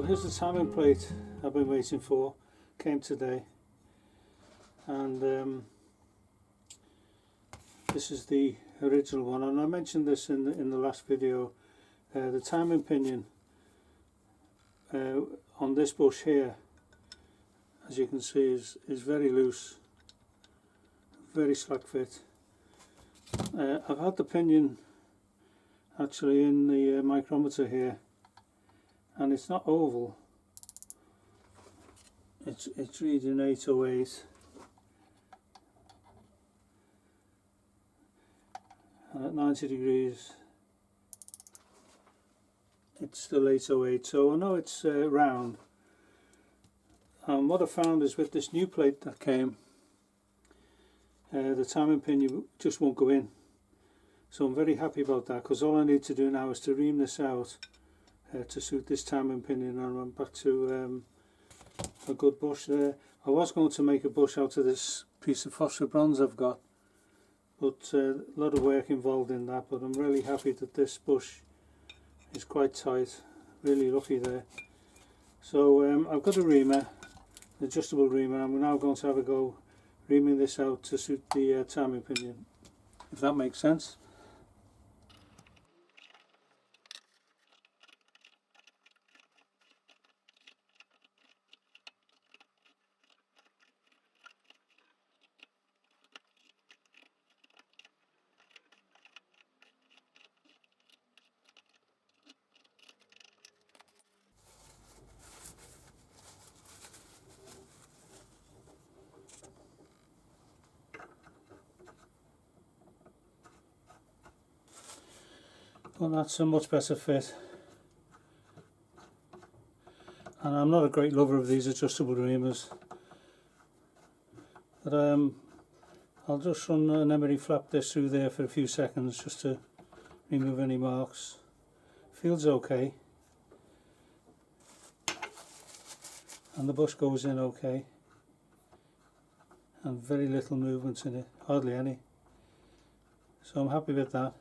here's the timing plate I've been waiting for. Came today, and this is the original one, and I mentioned this in the last video. The timing pinion on this bush here, as you can see, is very loose, very slack fit. I've had the pinion actually in the micrometer here, and it's not oval, it's reading 808, and at 90 degrees it's still 808, so I know it's round. And what I found is with this new plate that came, the timing pinion just won't go in, so I'm very happy about that, because all I need to do now is to ream this out to suit this timing pinion, and I'm back to a good bush there. I was going to make a bush out of this piece of phosphor bronze I've got, but a lot of work involved in that, but I'm really happy that this bush is quite tight, really lucky there. So I've got a reamer, an adjustable reamer. I'm now going to have a go reaming this out to suit the timing pinion, if that makes sense. Well, that's a much better fit, and I'm not a great lover of these adjustable reamers, but I'll just run an emery flap this through there for a few seconds just to remove any marks. Feels okay, and the bush goes in okay, and very little movement in it, hardly any, so I'm happy with that.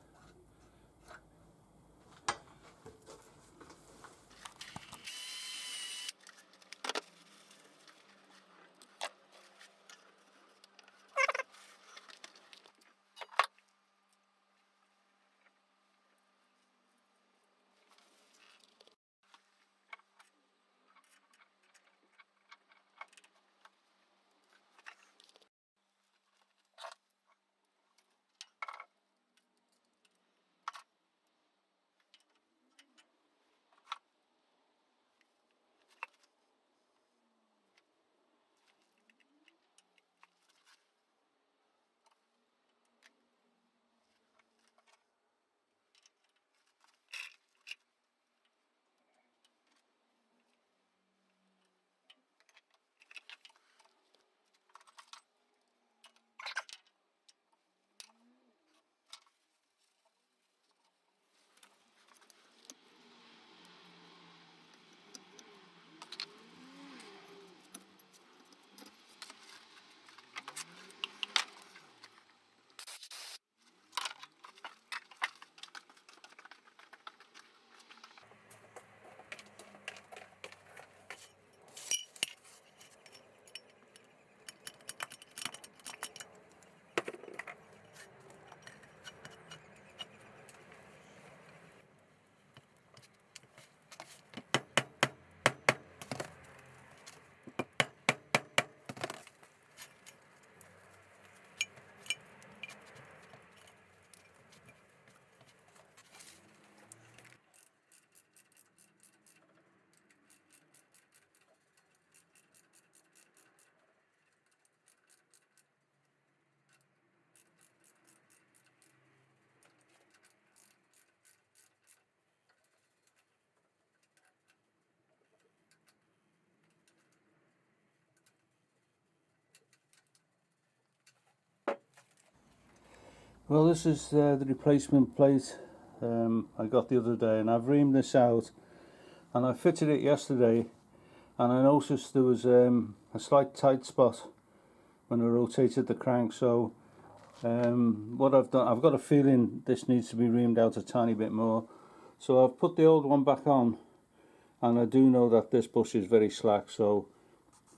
Well, this is the replacement plate I got the other day, and I've reamed this out, and I fitted it yesterday, and I noticed there was a slight tight spot when I rotated the crank. So what I've done, I've got a feeling this needs to be reamed out a tiny bit more, so I've put the old one back on, and I do know that this bush is very slack, so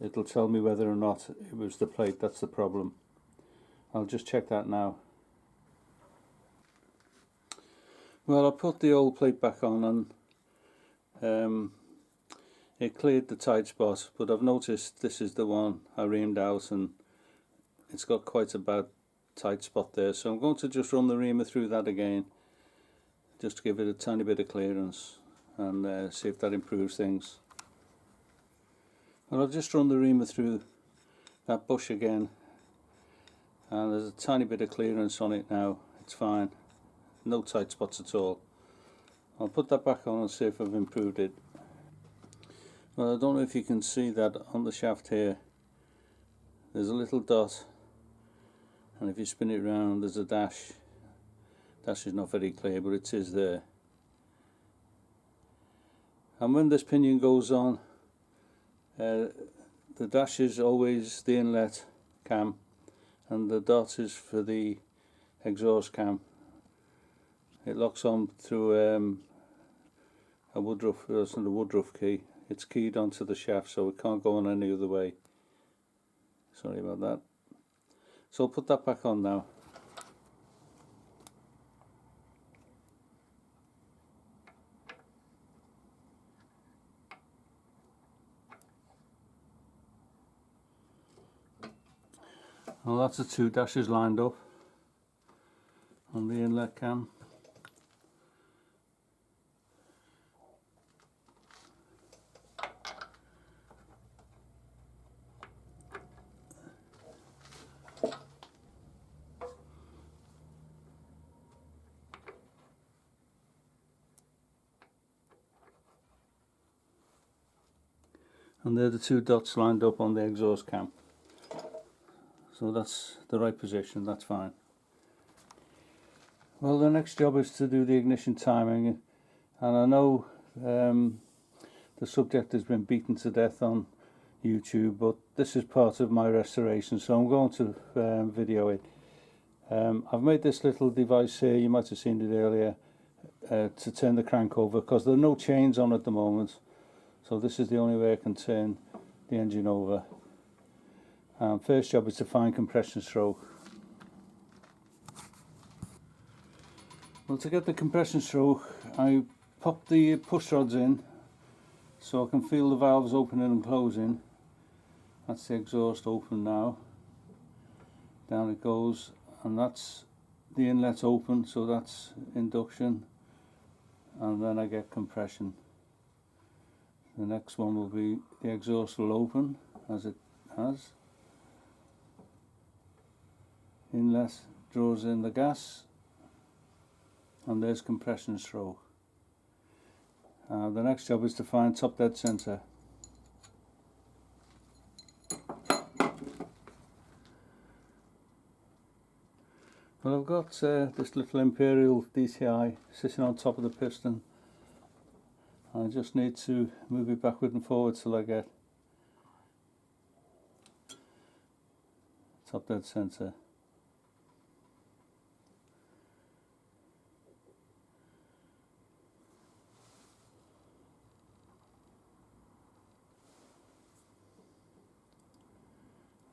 it'll tell me whether or not it was the plate that's the problem. I'll just check that now. Well, I put the old plate back on and it cleared the tight spot, but I've noticed this is the one I reamed out and it's got quite a bad tight spot there, so I'm going to just run the reamer through that again just to give it a tiny bit of clearance and see if that improves things. And I'll just run the reamer through that bush again, and there's a tiny bit of clearance on it now. It's fine, no tight spots at all. I'll put that back on and see if I've improved it. Well, I don't know if you can see that on the shaft here. There's a little dot, and if you spin it round there's a dash. Dash is not very clear, but it is there. And when this pinion goes on, the dash is always the inlet cam and the dot is for the exhaust cam. It locks on through a woodruff, the woodruff key. It's keyed onto the shaft, so it can't go on any other way. Sorry about that. So I'll put that back on now. Well, that's the two dashes lined up on the inlet cam. And they're the two dots lined up on the exhaust cam. So that's the right position, that's fine. Well, the next job is to do the ignition timing, and I know the subject has been beaten to death on YouTube, but this is part of my restoration, so I'm going to video it. I've made this little device here, you might have seen it earlier, to turn the crank over, because there are no chains on at the moment, so this is the only way I can turn the engine over. First job is to find compression stroke. Well, to get the compression stroke, I pop the push rods in so I can feel the valves opening and closing. That's the exhaust open now. Down it goes, and that's the inlet open, so that's induction, and then I get compression. The next one will be the exhaust will open as it has. Inlet draws in the gas, and there's compression stroke. The next job is to find top dead center. Well, I've got this little Imperial DTI sitting on top of the piston. I just need to move it backward and forward till I get top dead center.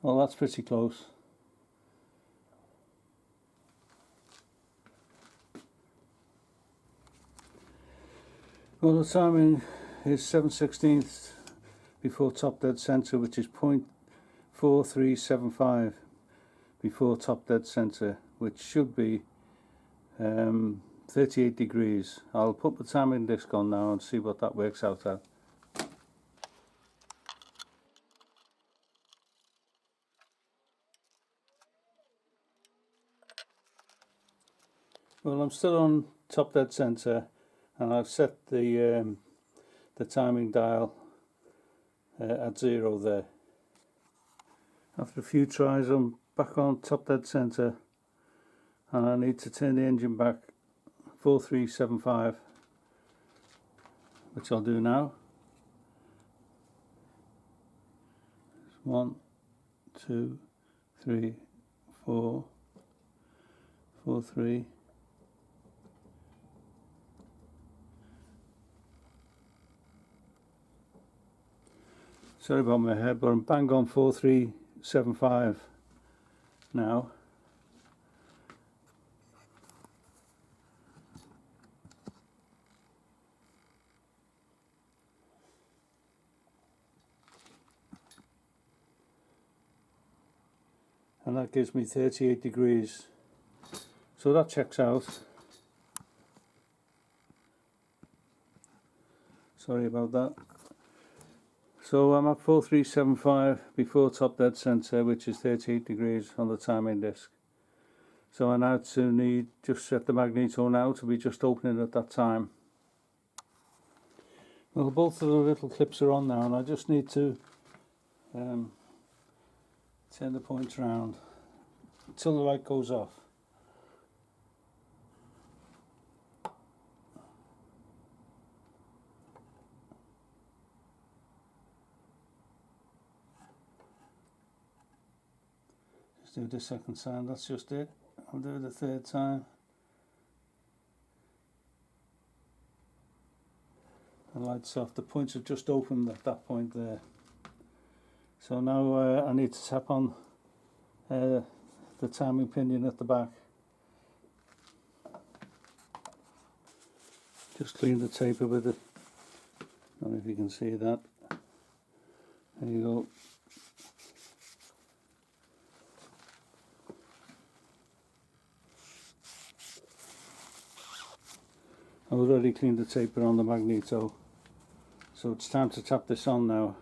Well, that's pretty close. Well, the timing is 7/16 before top dead center, which is 0.4375 before top dead center, which should be 38 degrees. I'll put the timing disc on now and see what that works out at. Well, I'm still on top dead center, and I've set the timing dial at 0 there. After a few tries, I'm back on top dead center, and I need to turn the engine back 4375, which I'll do now. 1, 2, 3, 4, 4, 3. Sorry about my head, but I'm bang on 4375 now. And that gives me 38 degrees. So that checks out. Sorry about that. So I'm at 4375 before top dead centre, which is 38 degrees on the timing disc. So I now need just set the magneto now to be just opening at that time. Well, both of the little clips are on now, and I just need to turn the points round until the light goes off. Just do the second time, that's just it. I'll do it the third time. The light's off. The points have just opened at that point there. So now I need to tap on the timing pinion at the back. Just clean the taper with it. I don't know if you can see that. There you go. I've already cleaned the taper on the magneto, so it's time to tap this on now.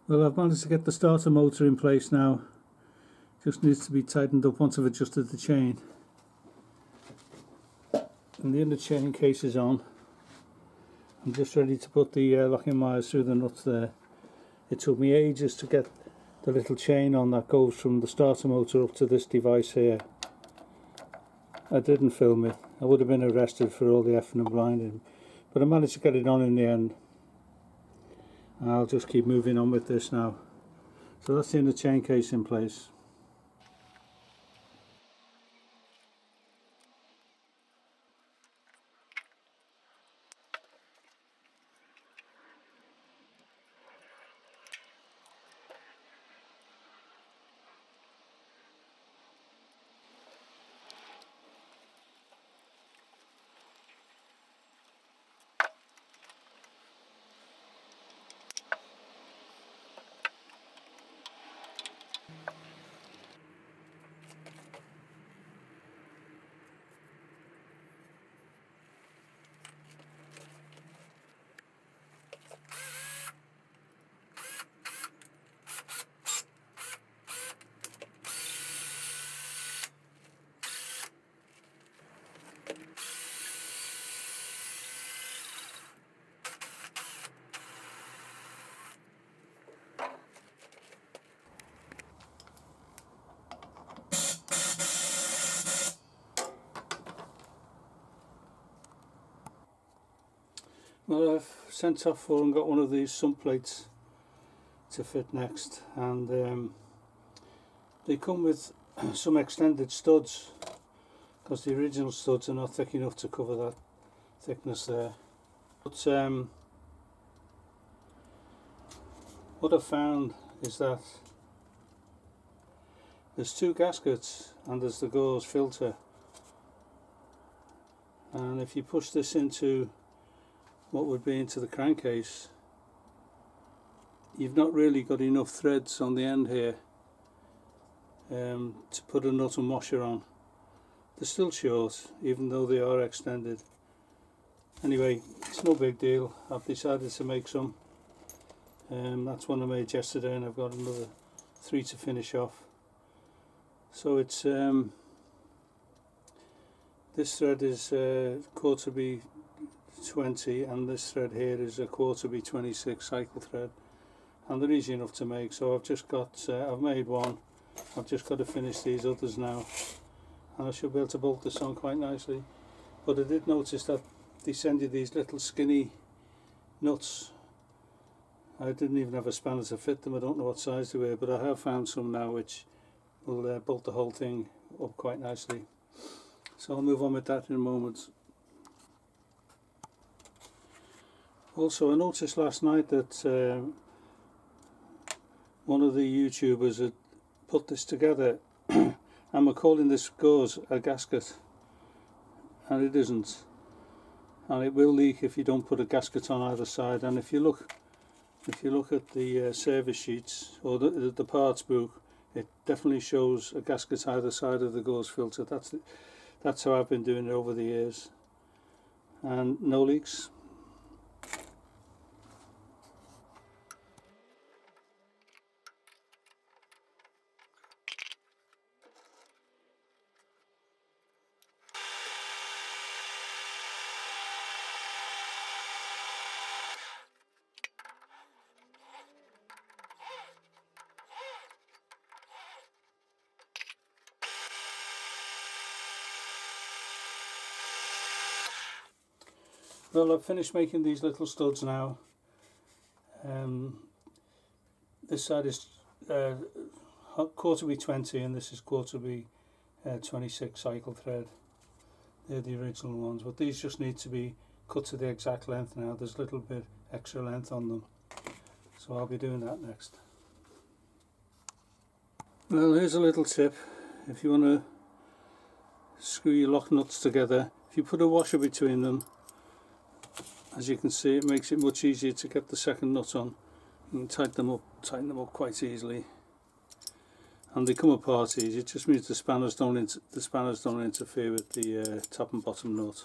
Well, I've managed to get the starter motor in place now. Just needs to be tightened up once I've adjusted the chain. And the inner chain case is on. I'm just ready to put the locking wires through the nuts there. It took me ages to get the little chain on that goes from the starter motor up to this device here. I didn't film it. I would have been arrested for all the effing and blinding. But I managed to get it on in the end. I'll just keep moving on with this now. So that's the inner chain case in place. Well, I've sent off for and got one of these sump plates to fit next, and they come with some extended studs because the original studs are not thick enough to cover that thickness there. But what I've found is that there's two gaskets and there's the gauze filter, and if you push this into what would be into the crankcase, you've not really got enough threads on the end here to put a nut and washer on. They're still short even though they are extended. Anyway, it's no big deal. I've decided to make some. That's one I made yesterday, and I've got another 3 to finish off. So it's this thread is quarter B20 and this thread here is a quarter B26 cycle thread, and they're easy enough to make. So I've just got I've made one. I've just got to finish these others now, and I should be able to bolt this on quite nicely. But I did notice that they send you these little skinny nuts. I didn't even have a spanner to fit them. I don't know what size they were, but I have found some now which will bolt the whole thing up quite nicely. So I'll move on with that in a moment. Also, I noticed last night that one of the YouTubers had put this together and we're calling this gauze a gasket, and it isn't, and it will leak if you don't put a gasket on either side. And if you look at the service sheets or the parts book, it definitely shows a gasket either side of the gauze filter. That's how I've been doing it over the years, and no leaks. Well, I've finished making these little studs now. This side is quarter B20 and this is quarter B26 cycle thread. They're the original ones, but these just need to be cut to the exact length now. There's a little bit extra length on them, so I'll be doing that next. Well, here's a little tip. If you want to screw your lock nuts together, if you put a washer between them, as you can see, it makes it much easier to get the second nut on. You can tighten them up quite easily, and they come apart easy. It just means the spanners don't interfere with the top and bottom nut.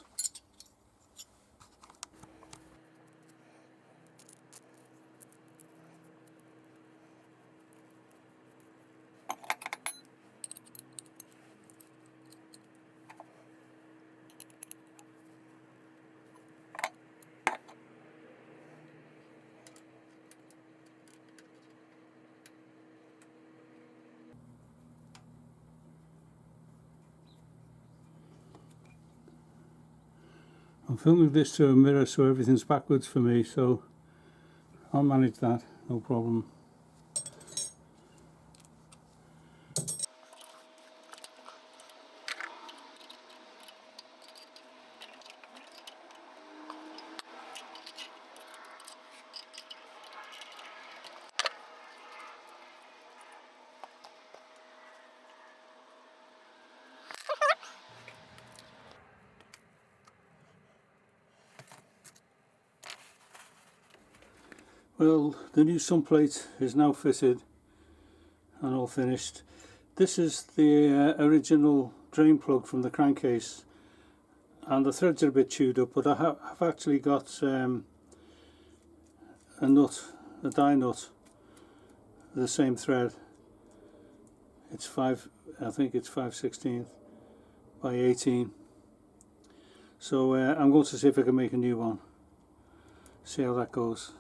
I'm filming this to a mirror so everything's backwards for me, so I'll manage that, no problem. Well, the new sump plate is now fitted and all finished. This is the original drain plug from the crankcase, and the threads are a bit chewed up, but I have actually got a die nut, the same thread. It's I think it's 5/16 by 18. So I'm going to see if I can make a new one, see how that goes.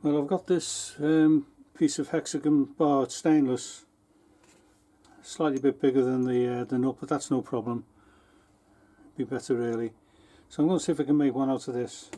Well, I've got this piece of hexagon bar, it's stainless, slightly bit bigger than the nut, but that's no problem. be better really. So I'm going to see if I can make one out of this.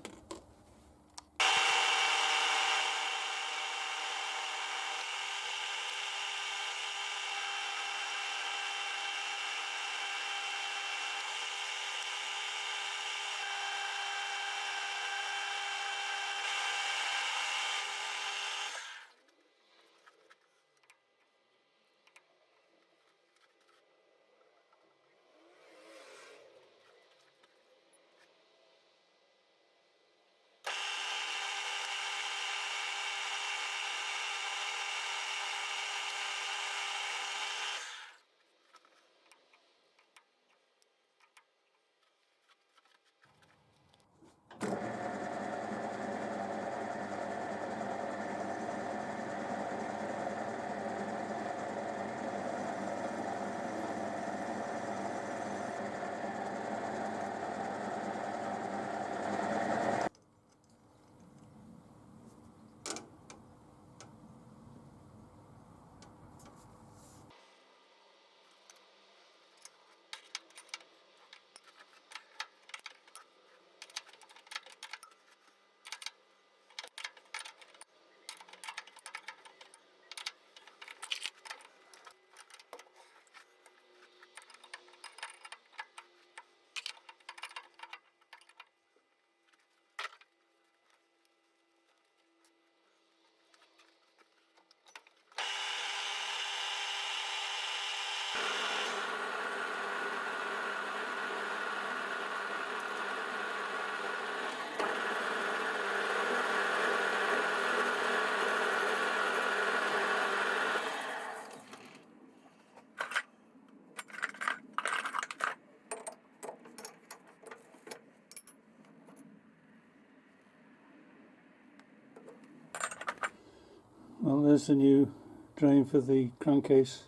Well, there's the new drain for the crankcase.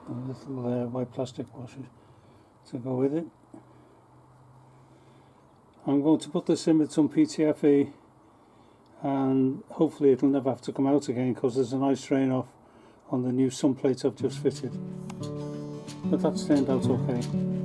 A little white plastic washer to go with it. I'm going to put this in with some PTFE and hopefully it'll never have to come out again, because there's a nice drain off on the new Sump plate I've just fitted. But that's turned out okay.